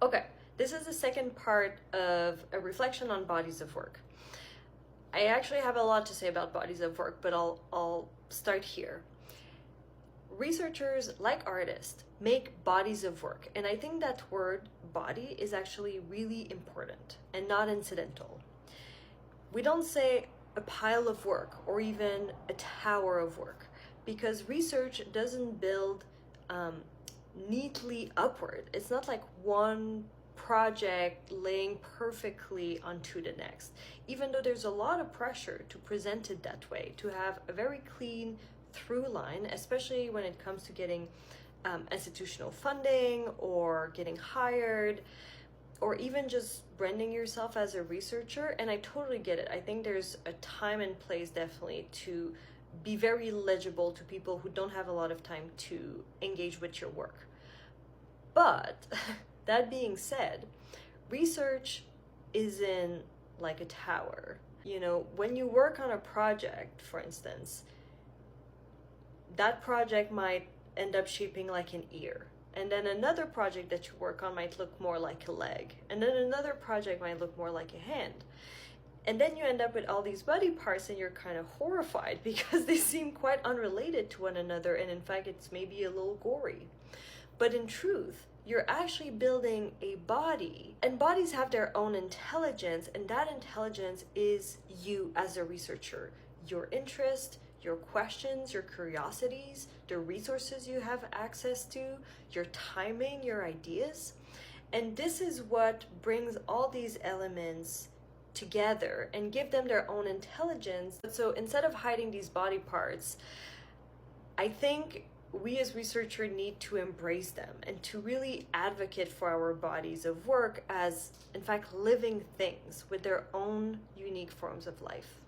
Okay, this is the second part of a reflection on bodies of work. I actually have a lot to say about bodies of work, but I'll start here. Researchers, like artists, make bodies of work, and I think that word body is actually really important and not incidental. We don't say a pile of work or even a tower of work, because research doesn't build neatly upward. It's not like one project laying perfectly onto the next, even though there's a lot of pressure to present it that way, to have a very clean through line, especially when it comes to getting institutional funding or getting hired, or even just branding yourself as a researcher. And I totally get it. I think there's a time and place definitely to be very legible to people who don't have a lot of time to engage with your work. But that being said, research isn't like a tower. You know, when you work on a project, for instance, that project might end up shaping like an ear. And then another project that you work on might look more like a leg. And then another project might look more like a hand. And then you end up with all these body parts and you're kind of horrified because they seem quite unrelated to one another. And in fact, it's maybe a little gory. But in truth, you're actually building a body, and bodies have their own intelligence, and that intelligence is you as a researcher, your interest, your questions, your curiosities, the resources you have access to, your timing, your ideas. And this is what brings all these elements together and give them their own intelligence. So instead of hiding these body parts, I think we as researchers need to embrace them and to really advocate for our bodies of work as, in fact, living things with their own unique forms of life.